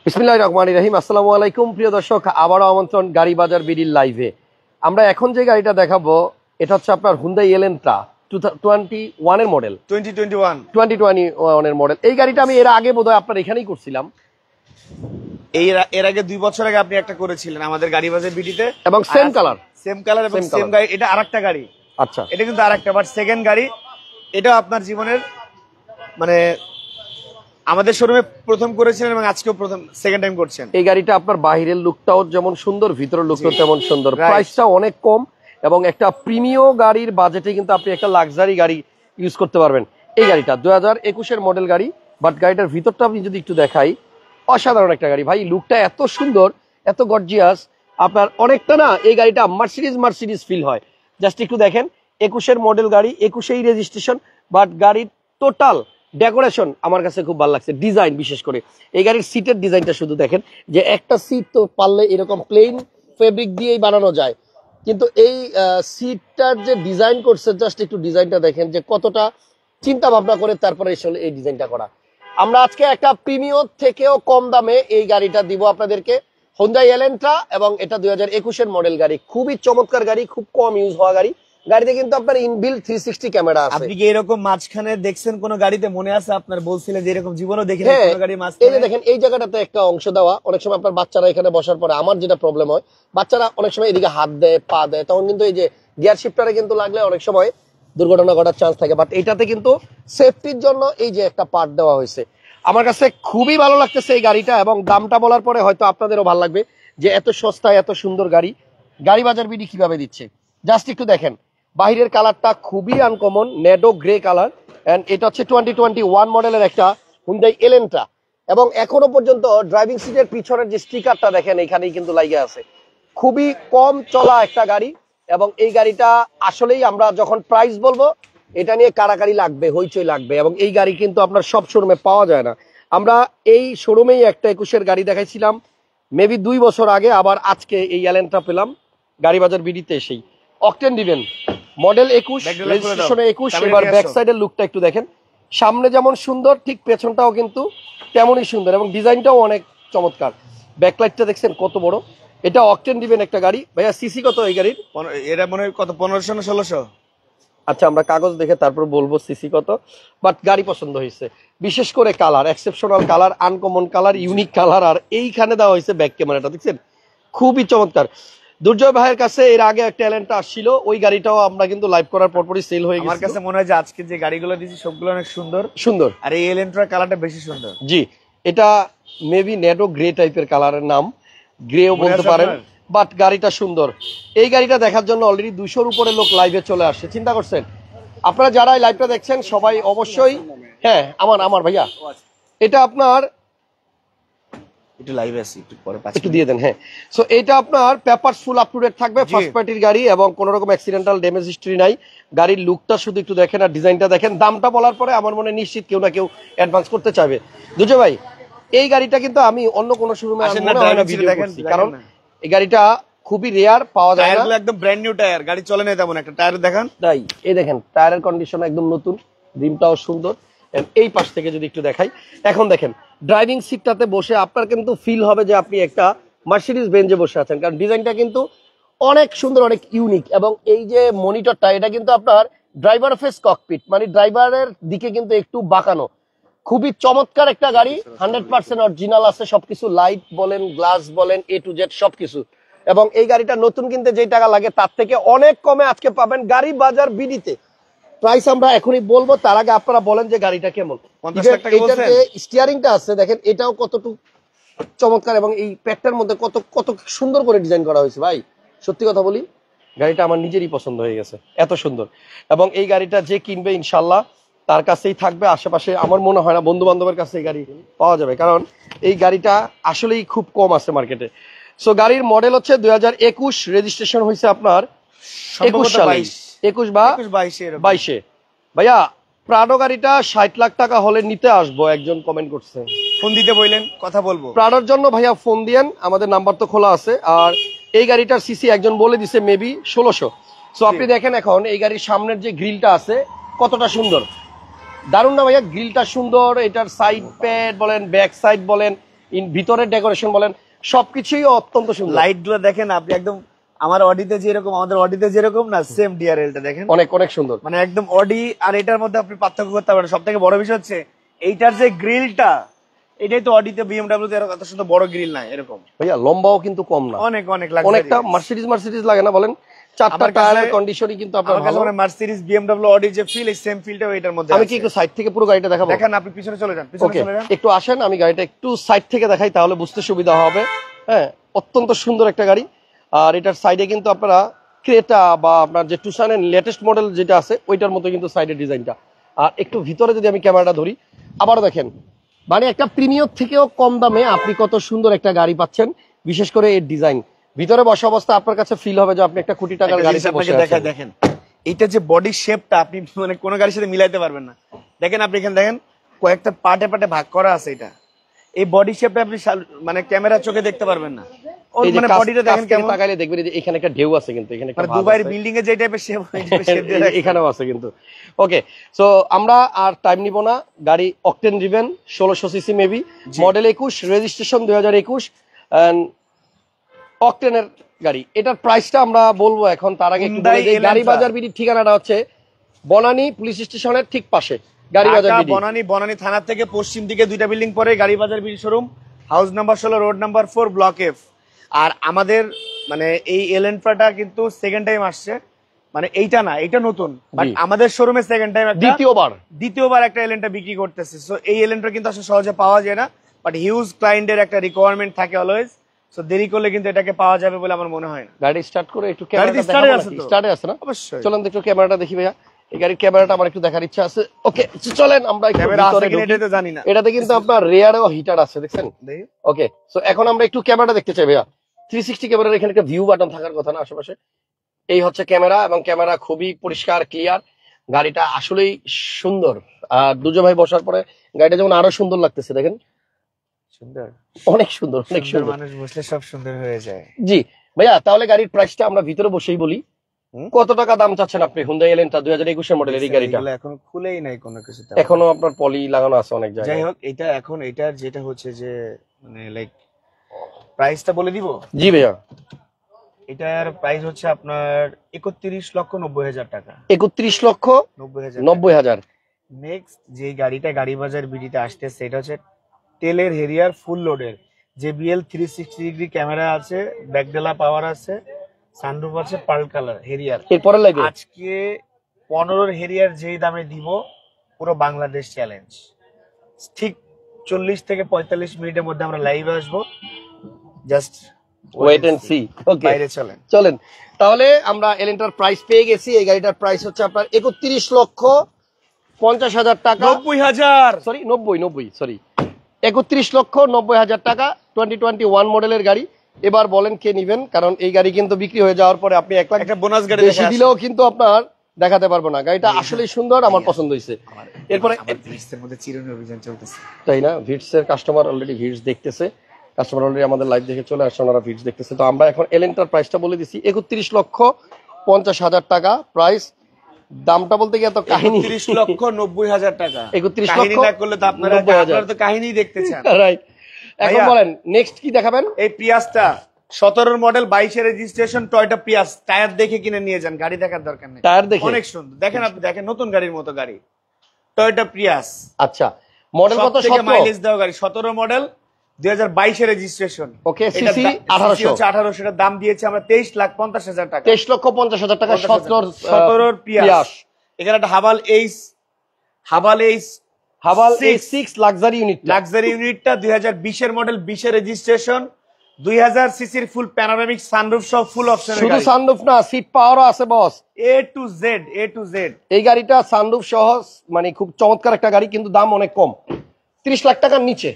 বিসমিল্লাহির রহমানির রহিম। আসসালামু আলাইকুম প্রিয় দর্শক, আবারও আমন্ত্রণ গাড়ি বাজার বিডির লাইভে। আমরা এখন যে গাড়িটা দেখাবো এটা হচ্ছে আপনার হুন্ডাই এলেন্ট্রা 2021 এর মডেল। 2021 এর মডেল। এই গাড়িটা আমি এর আগে বোধহয় আপনার এখানেই করছিলাম। এর আগে 2 বছর আগে আপনি একটা করেছিলেন আমাদের গাড়ি বাজার বিডিতে, এবং সেম কালার এবং সেম গাড়ি। এটা আরেকটা গাড়ি। আচ্ছা, এটা কিন্তু আরেকটা, বাট সেকেন্ড গাড়ি। এটা আপনার জীবনের মানে আমাদের শোরুমে প্রথম করেছিলেন এবং আজকেও সেকেন্ড টাইম করছেন। এই গাড়িটা আপনার বাহিরের লুকটাও যেমন সুন্দর, ভিতরের লুকটাও তেমন সুন্দর। প্রাইসটা অনেক কম এবং একটা প্রিমিয়াম গাড়ির বাজেটে কিন্তু আপনি একটা লাক্সারি গাড়ি ইউজ করতে পারবেন। এই গাড়িটা 2021 এর মডেল গাড়ি, বাট গাড়িটার ভিতরটা আমি যদি একটু দেখাই, অসাধারণ একটা গাড়ি ভাই। লুকটা এত সুন্দর, এত গর্জিয়াস, আপনার অনেকটা না এই গাড়িটা মার্সিডিজ ফিল হয়। জাস্ট একটু দেখেন, 21 এর মডেল গাড়ি, 21 রেজিস্ট্রেশন, বাট গাড়ির টোটাল ডেকোরেশন আমার কাছে খুব ভালো লাগছে। ডিজাইন বিশেষ করে এই গাড়ির সিটের ডিজাইনটা শুধু দেখেন, যে একটা সিট তো পারলে এরকম প্লেন ফেব্রিক দিয়েই বানানো যায়, কিন্তু এই সিটটার যে ডিজাইন করছে, জাস্ট একটু ডিজাইনটা দেখেন যে কতটা চিন্তা ভাবনা করে তারপরে আসলে এই ডিজাইনটা করা। আমরা আজকে একটা প্রিমিয়াম থেকেও কম দামে এই গাড়িটা দিব আপনাদেরকে, হুন্ডাই এলেন্ট্রা, এবং এটা 2021 এর মডেল গাড়ি। খুবই চমৎকার গাড়ি, খুব কম ইউজ হওয়া গাড়ি। গাড়িতে কিন্তু আপনার ইনবিল্ট 360 ক্যামেরা আছে। আপনি কি এরকম মাঝখানে দেখছেন কোন গাড়িতে? মনে আছে আপনার, বলছিলেন যে এরকম জীবনও দেখিনি কোন গাড়ি মাঝখানে। এই যে দেখেন, এই জায়গাটাতে একটা অংশ দেওয়া। অনেক সময় আপনার বাচ্চারা এখানে বসার পরে আমার যেটা প্রবলেম হয়, বাচ্চারা অনেক সময় এদিকে হাত দেয়, পা দেয়, তখন কিন্তু এই যে গিয়ার শিফটারে কিন্তু লাগলে অনেক সময় দুর্ঘটনা ঘটার চান্স থাকে। বাট এইটাতে কিন্তু সেফটির জন্য এই যে একটা পার্ট দেওয়া হয়েছে। আমার কাছে খুবই ভালো লাগতেছে এই গাড়িটা, এবং দামটা বলার পরে হয়তো আপনাদেরও ভালো লাগবে যে এত সস্তায় এত সুন্দর গাড়ি গাড়ি বাজার বিডি কিভাবে দিচ্ছে। জাস্ট একটু দেখেন, বাহিরের কালারটা খুবই আনকমন, নেডো গ্রে কালার। এন্ড এটা হচ্ছে 2021 মডেলের একটা হুন্ডাই এলেন্ট্রা, এবং এখনো পর্যন্ত ড্রাইভিং সিটের পিছনের যে স্টিকারটা দেখেন এখানেই কিন্তু লাগিয়ে আছে। খুবই কম চলা একটা গাড়ি, এবং এই গাড়িটা আসলেই আমরা যখন প্রাইস বলবো এটা নিয়ে কাড়াকাড়ি লাগবে, হইচই লাগবে, এবং এই গাড়ি কিন্তু আপনার সব শোরুমে পাওয়া যায় না। আমরা এই শোরুমেই একটা 21 গাড়ি দেখাইছিলাম মেবি 2 বছর আগে, আবার আজকে এই এলেন্ট্রা পেলাম গাড়ি বাজার বিডিতে এসেই। অকটেন দিবেন, মডেল 21, রেজিস্ট্রেশনে 21। এবার ব্যাক সাইডের লুকটা একটু দেখেন, সামনে যেমন সুন্দর ঠিক পেছনটাও কিন্তু তেমনই সুন্দর, এবং ডিজাইনটাও অনেক চমৎকার। ব্যাকলাইটটা দেখছেন কত বড়। এটা অকটেন দিবেন একটা গাড়ি। ভাইয়া সিসি কত এই গাড়ির? এটা মনে হয় কত, 1500 না 1600? আচ্ছা, আমরা কাগজ দেখে তারপর বলবো সিসি কত। বাট গাড়ি পছন্দ হয়েছে, বিশেষ করে colour, exceptional colour, uncommon colour, unique colour. আর এইখানে দেওয়া হয়েছে ব্যাক ক্যামেরাটা, দেখছেন খুবই চমৎকার। দুর্জয় ভাইয়ের কাছে এর আগে একটা এলেন্ট্রা আসছিল, ওই গাড়িটাও আমরা কিন্তু লাইভ করার পরপরই সেল হয়ে গেছে। আমার কাছে মনে হয় যে আজকে যে গাড়িগুলো দিয়েছি সবগুলো অনেক সুন্দর, আর এই এলেন্ট্রার কালারটা বেশি সুন্দর। জি, এটা মেবি নেডো গ্রে টাইপের কালারের নাম, গ্রেও বলতে পারেন, বাট গাড়িটা সুন্দর। এই গাড়িটা দেখার জন্য অলরেডি 200-র উপরে লোক লাইভে চলে আসছে। চিন্তা করছেন আপনারা যারা এই লাইভটা দেখছেন সবাই অবশ্যই। হ্যাঁ, আমার ভাইয়া এটা আপনার একটু লাইভ আছে, একটু পরে একটু দিয়ে দেন। হ্যাঁ, সো এটা আপনার papers full up to date থাকবে, ফার্স্ট পার্টির গাড়ি, এবং কোনো রকম অ্যাক্সিডেন্টাল ড্যামেজ হিস্ট্রি নাই। গাড়ির লুকটা শুধু একটু দেখেন আর ডিজাইনটা দেখেন। দামটা বলার পরে আমার মনে নিশ্চিত কেউ না কেউ অ্যাডভান্স করতে চাইবে। দুজয় ভাই, এই গাড়িটা কিন্তু আমি অন্য কোনো শোরুমে ভিডিও করছি, কারণ এই গাড়িটা খুবই রেয়ার, পাওয়া যায় না। একদম ব্র্যান্ড নিউ টায়ার, গাড়ি চলে না তেমন একটা। টায়ার দেখান। তাই এই দেখেন, টায়ারের কন্ডিশন একদম নতুন, রিমটাও সুন্দর। এই পাশ থেকে যদি একটু দেখাই, এখন দেখেন ড্রাইভিং সিটটাতে বসে আপনার কিন্তু ফিল হবে যে আপনি একটা মার্সিডিজ বেঞ্জে বসে আছেন, কারণ ডিজাইনটা কিন্তু অনেক সুন্দর, অনেক ইউনিক। এবং এই যে মনিটরটা, এটা কিন্তু আপনার ড্রাইভার ফেস ককপিট, মানে ড্রাইভারের দিকে কিন্তু একটু বাঁকানো। খুবই চমৎকার একটা গাড়ি, 100% অরিজিনাল আছে সবকিছু, লাইট বলেন, গ্লাস বলেন, A to Z সবকিছু। এবং এই গাড়িটা নতুন কিনতে যেই টাকা লাগে তার থেকে অনেক কমে আজকে পাবেন গাড়ি বাজার বিডিতে। প্রাইস আমরা এখনই বলবো, তার আগে আপনারা বলেন যে গাড়িটা কেমন। স্টিয়ারিংটা আছে দেখেন, এটাও কতটুকু চমৎকার, এবং এই প্যাকটার মধ্যে কত কত সুন্দর করে ডিজাইন করা হয়েছে। ভাই সত্যি কথা বলি, গাড়িটা আমার নিজেরই পছন্দ হয়ে গেছে, এত সুন্দর। এবং এই গাড়িটা যে কিনবে ইনশাল্লাহ তার কাছেই থাকবে। আশেপাশে আমার মনে হয় না বন্ধু বান্ধবের কাছে এই গাড়ি পাওয়া যাবে, কারণ এই গাড়িটা আসলেই খুব কম আছে মার্কেটে। সো গাড়ির মডেল হচ্ছে 2021, রেজিস্ট্রেশন হয়েছে আপনার 21 সালে, 21 বা 22-এ। ভাইয়া প্রাডো গাড়িটা 60 লাখ টাকা হলে নিতে আসবো, একজন কমেন্ট করছে। ফোন দিতে বললেন, কথা বলবো। প্রাডোর জন্য ভাইয়া ফোন দিয়েন, আমাদের নাম্বার তো খোলা আছে। আর এই গাড়িটার সিসি একজন বলে দিছে মেবি 1600। সো আপনি দেখেন এখন এই গাড়ির সামনের যে গ্রিলটা আছে কতটা সুন্দর, দারুণ না ভাইয়া? গ্রিলটা সুন্দর, এটার সাইড প্যাড বলেন, ব্যাক সাইড বলেন, ভিতরের ডেকোরেশন বলেন সবকিছুই অত্যন্ত সুন্দর। লাইট গুলো দেখেন আপনি, একদম আমার অডিতে যেরকম, আমাদের অডিতে যেরকম না, সেম ডিআরএলটা দেখেন, অনেক অনেক সুন্দর। মানে একদম অডি আর এটার মধ্যে আপনি পার্থক্য করতে পারেন। সব থেকে বড় বিষয় হচ্ছে এইটার যে গ্রিলটা, এটাই তো অডিতে বিএমডব্লিউ তে এত সুন্দর বড় গ্রিল নাই এরকম। ভাইয়া লম্বাও কিন্তু কম না, অনেক অনেক অনেকটা মার্সিডিজ লাগে না বলেন? চারটা টায়ারের কন্ডিশনই কিন্তু আপনার ভালো। মানে মার্সিডিজ বিএমডব্লিউ অডি যে ফিল, এই সেম ফিলটাও এটার মধ্যে আমি কি একটু সাইড থেকে পুরো গাড়িটা দেখাবো? দেখেন, আপনি পিছনে চলে যান, পিছনে চলে যান, একটু আসেন, আমি গাড়িটা একটু সাইড থেকে দেখাই, তাহলে বুঝতে সুবিধা হবে। হ্যাঁ, অত্যন্ত সুন্দর একটা গাড়ি। আর এটার সাইডে কিন্তু আপনারা ক্রেটা বা আপনার যে টুসানের লেটেস্ট মডেল যেটা আছে ওইটার মতো কিন্তু সাইডের ডিজাইনটা। আর একটু ভিতরে যদি আমি ক্যামেরাটা ধরি, আবারও দেখেন, মানে একটা প্রিমিয়ার থেকেও কম দামে আপনি কত সুন্দর একটা গাড়ি পাচ্ছেন। বিশেষ করে এর ডিজাইন, ভিতরে বসা অবস্থা আপনার কাছে ফিল হবে যে আপনি একটা কোটি টাকার গাড়িতে বসে আছেন। দেখেন এইটা যে বডি শেপটা আপনি মানে কোনো গাড়ির সাথে মিলাইতে পারবেন না। দেখেন আপনি এখানে দেখেন কয়েকটা পার্টে পার্টে ভাগ করা আছে। এটা এই বডি শেপটা আপনি মানে ক্যামেরা চোখে দেখতে পারবেন না। ওর মানে বডিটা দেখেন কেমন, তাকাইলে দেখবেন যে এখানে একটা ঢেউ আছে, কিন্তু এখানে একটা দুবাইয়ের বিল্ডিং এ যে টাইপের শেপ এখানেও আছে কিন্তু। ওকে, সো আমরা আর টাইম নিব না। গাড়ি octane driven, 1600 CC maybe, model 21, registration 2021, and অকটেনের গাড়ি। এটার প্রাইসটা আমরা বলবো এখন, তার আগে একটু বলে দেই গাড়ি বাজার বিডির ঠিকানাটা হচ্ছে বনানী পুলিশ স্টেশনের ঠিক পাশে গাড়ি বাজার বিডি। বনানী থানা থেকে পশ্চিম দিকে 2টা বিল্ডিং পরে Gari Bazar BD showroom, house number 16, road number 4, block F. আর আমাদের মানে এই এলেন্ট্রাটা কিন্তু সেকেন্ড টাইম আসছে, মানে এইটা না, এটা নতুন, বাট আমাদের শোরুমে সেকেন্ড টাইম, দ্বিতীয়বার একটা এলেন্ট্রা বিক্রি করতেছে। সো এই এলেন্ট্রা কিন্তু আসলে সহজে পাওয়া যায় না, বাট হিউজ ক্লায়েন্টের একটা রিকোয়ারমেন্ট থাকে অলওয়েজ। সো দেরি করলে কিন্তু এটাকে পাওয়া যাবে বলে আমার মনে হয় না। গাড়ি স্টার্ট করে একটু ক্যামেরাটা স্টার্টে আছে না? অবশ্যই চলেন একটু ক্যামেরাটা দেখি ভাইয়া। এই গাড়ির ক্যামেরাটা আমার একটু দেখার ইচ্ছা আছে। ওকে, চলেন আমরা একটু ভিতরে ঢুকি। এটা তো জানি না, এটাতে কিন্তু আপনার রিয়ারেও হিটার আছে, দেখছেন? ওকে, সো এখন আমরা একটু ক্যামেরাটা দেখতে চাই ভাইয়া। 360 ক্যামেরার এখানে একটা ভিউ বাটন থাকার কথা না আশেপাশে? এই হচ্ছে ক্যামেরা, এবং ক্যামেরা খুবই পরিষ্কার ক্লিয়ার। গাড়িটা আসলেই সুন্দর। আর দুজো ভাই বসার পরে গাড়িটা যেমন আরো সুন্দর লাগতেছে, দেখেন সুন্দর, অনেক সুন্দর, অনেক সুন্দর। মানুষ বসলে সব সুন্দর হয়ে যায়। জি ভাইয়া, তাহলে গাড়ির প্রাইসটা আমরা ভিতরে বসেই বলি। কত টাকা দাম চাচ্ছেন আপনি হুন্ডাই এলেন্ট্রা 2021 মডেলের এই গাড়িটা? এখনো খুলেই নাই কোনো কিছু, এখনো আপনার পলি লাগানো আছে অনেক জায়গায়। যাই হোক, এটা এখন এটার যেটা হচ্ছে যে মানে লাইক প্রাইসটা বলে দিব। জি ভাইয়া, এটার প্রাইস হচ্ছে আপনার 31,90,000 টাকা। 31,90,000। নেক্সট যে গাড়িটা গাড়ি বাজার বিডিতে আসছে সেটা হচ্ছে টেলের হেরিয়ার ফুল লোডের, JBL 360 ডিগ্রি ক্যামেরা আছে, ব্যাকডেলা পাওয়ার আছে, সানরুফ আছে, পার্ল কালার হেরিয়ার। এরপরে লাগবে আজকে 15 হেরিয়ার যেই দামে দিব, পুরো বাংলাদেশ চ্যালেঞ্জ। ঠিক 40 থেকে 45 মিনিটের মধ্যে আমরা লাইভে আসবো, জাস্ট ওয়েট এন্ড সি। ওকে, বাইরে চলেন তাহলে। আমরা এলেন্ট্রার প্রাইস পেয়ে গেছি। এই গাড়িটার প্রাইস হচ্ছে আপনার 31,50,000 টাকা, 90,000, সরি 31,90,000 টাকা। 2021 মডেলের গাড়ি। এবার বলেন কে নিবেন, কারণ এই গাড়ি কিন্তু বিক্রি হয়ে যাওয়ার পরে আপনি 1 লাখ একটা বোনাস গাড়ি বেশি দিলেও কিন্তু আপনার দেখাতে পারবো না। গাড়িটা আসলেই সুন্দর, আমার পছন্দ হয়েছে। এরপরে ভিটসের মধ্যে চিরুনি অভিযান চলতেছে, তাই না? ভিটস এর কাস্টমার অলরেডি ভিটস দেখতেছে, কাস্টমার অলরেডি আমাদের লাইভ দেখে চলে আসছে, ওনারা ভিটস দেখতেছে। তো আমরা এখন এলেন্ট্রার প্রাইসটা বলে দিছি 31,50,000 টাকা প্রাইস। দামটা বলতে গিয়ে এত কাহিনী, 31,90,000 টাকা। 31,90,000 না করলে তো আপনারা তো কাহিনী দেখতে চান, রাইট? এখন বলেন নেক্সট কি দেখাবেন? এই প্রিয়াসটা 17 model 22 registration Toyota Prius. Tyre দেখে কিনে নিয়ে যান, গাড়ি দেখার দরকার নেই। টায়ার দেখে অনেক সুন্দর, দেখেন আপনি, দেখেন নতুন গাড়ির মতো গাড়ি, টয়োটা প্রিয়াস। আচ্ছা, মডেল কত? মাইলেজ দেওয়া গাড়ি, 17 মডেল 2022 রেজিস্ট্রেশন। ওকে, সিসি 1800। সেটার দাম দিয়েছে আমরা 23,50,000 টাকা। 23,50,000 টাকা 17 প্রিয়াস। এখানে একটা হাভাল এইচ 6 লাক্সারি ইউনিটটা 2020 এর মডেল, 20 এর রেজিস্ট্রেশন, 2000 সিসির ফুল প্যানোরামিক সানরুফ সহ ফুল অপশন। শুধু সানরুফ না, সিট পাওয়ারও আছে বস, A to Z। এই গাড়িটা সানরুফ সহ, মানে খুব চমৎকার একটা গাড়ি, কিন্তু দাম অনেক কম, 30 লাখ টাকার নিচে।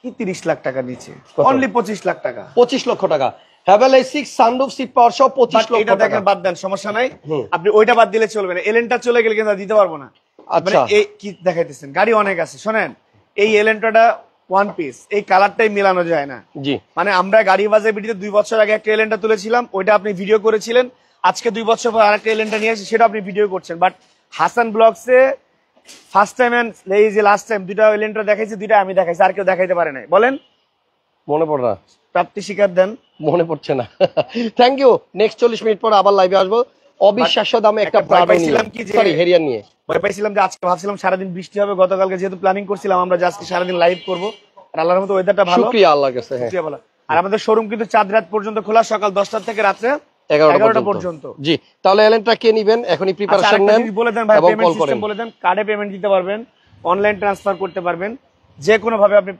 কি 30 লাখ টাকা নিচে? অনলি 25 লাখ টাকা, 25 লক্ষ টাকা। হ্যাভেল A6 সানরুফ সিট পাওয়ার সহ 25 লক্ষ এটা টাকা। দেখেন, বাদ দেন, সমস্যা নাই, আপনি ওইটা বাদ দিলে চলবে না। এলেন্টা চলে গেলে কিন্তু দিতে পারবো না। আচ্ছা, এই কি দেখাইতেছেন, গাড়ি অনেক আছে। শোনেন, এই এলেন্টাটা ওয়ান পিস, এই কালারটাই মেলানো যায় না। জি, মানে আমরা গাড়ি বাজার ভিডিওতে 2 বছর আগে একটা এলেন্টা তুলেছিলাম, ওইটা আপনি ভিডিও করেছিলেন। আজকে 2 বছর পর আরেকটা এলেন্টা নিয়ে আসি, সেটা আপনি ভিডিও করছেন। বাট হাসান ব্লগসে ফার্স্ট টাইম এই যে লাস্ট টাইম দুইটা এলেন্ট্রা দেখাইছি, দুইটা আমি দেখাইছি, আর কেউ দেখাইতে পারে নাই। বলেন, মনে পড়ে না, প্রাপ্তি স্বীকার দেন। মনে পড়ছে না। Thank you. নেক্সট 40 মিনিট পর আবার লাইভে আসবো অবিশ্বাস্য দামে একটা একটা ভয় পাইছিলাম কি যে- সরি হেরিয়ার নিয়ে। ভয় পাইছিলাম যে আজকে ভাবছিলাম সারাদিন বৃষ্টি হবে, গতকালকে যেহেতু প্ল্যানিং করছিলাম আমরা যে আজকে সারাদিন লাইভ করবো, আর আল্লাহর মতো ওয়েদারটা ভালো, শুকরিয়া আল্লাহর কাছে। হ্যাঁ, শুকরিয়া বলা। আর আমাদের শোরুম কিন্তু চাঁদ রাত পর্যন্ত খোলা, সকাল 10টা থেকে রাত্রে 11টা পর্যন্ত। জি, তাহলে এলেনটা কে নিবেন এখনই আচ্ছা, প্রিপারেশন আরেকটা নেন জিনিস বলে দেন ভাই, এবং পেমেন্ট কল করেন। সিস্টেম বলে দেন। কার্ডে পেমেন্ট দিতে পারবেন, অনলাইন ট্রান্সফার করতে পারবেন, যে কোনো ভাবে আপনি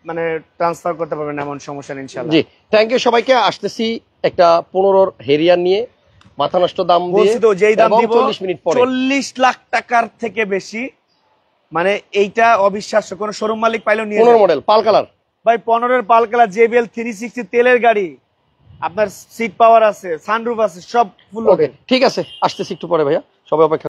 মানে ট্রান্সফার করতে পারবেন, এমন সমস্যা নেই ইনশাআল্লাহ। জি, থ্যাংক ইউ সবাইকে। আসতেছি একটা 15 হেরিয়ার নিয়ে, মাথা নষ্ট দাম দিয়ে, বলছি তো যেই দাম এবং দিব 40 মিনিট পরে 40 লাখ টাকার থেকে বেশি, মানে এইটা অবিশ্বাস্য, কোন শোরুম মালিক পাইলেও নিয়ে 15 যাবে। মডেল পাল কালার। ভাই 15-এর পাল কালার JBL 360 তেলের গাড়ি, আপনার সিট পাওয়ার আছে, সানরুফ আছে, সব ফুল ওকে, ঠিক আছে, আসতেছি একটু পরে ভাইয়া, সবাই অপেক্ষা